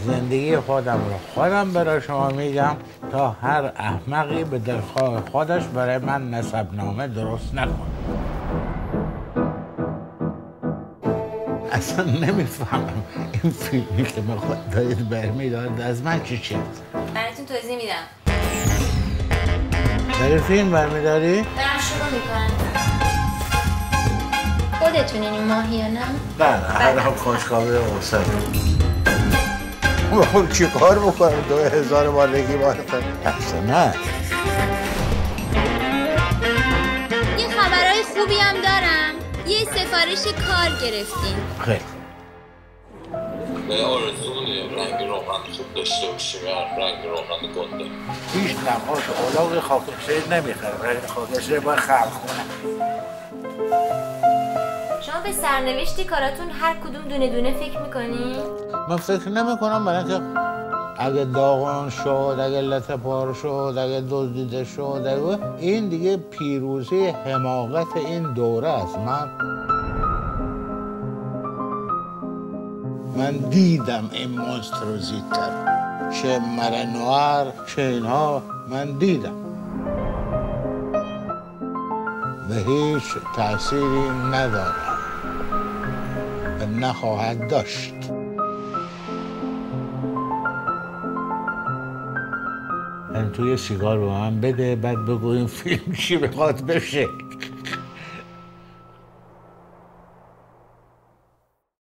زندگی خودم رو خودم برای شما میگم تا هر احمقی به دلخواه خودش برای من نسبنامه درست نکنه. اصلا نمیفهمم این فیلمی که میخواد دارید برمیدارد از من چی چیز؟ براتون توضیح میدم. داری فیلم برمیداری؟ دارم شروع میکنم. خودتونین این ماهی نه؟ نه هر هم کنجکاوی حسین. خب چی کار بکنم 2000 مالگی باید اصلا نه. یه خبرهای خوبی هم دارم. یه سفارش کار گرفتیم. خیلی به آرزومونه رنگ روغن خوب داشته باشیم یا رنگ روغن گنده. هیچ نماز اولاغ خاکستری نمیخوره. رنگ خاکستری باید خلق کنه. شما به سرنوشتی کاراتون هر کدوم دونه دونه فکر میکنی؟ من فکر نمی کنم برای اینکه اگه داغون شد، اگه لطه پار شد، اگه دزدیده شد، این دیگه پیروزی حماقت این دوره است. من دیدم این مونستر رو زیدتر، چه مرنوار چه اینها من دیدم و هیچ تأثیری ندارد و نخواهد داشت. توی سیگار به من بده بعد بگو این فیلم چی بخواد بشه.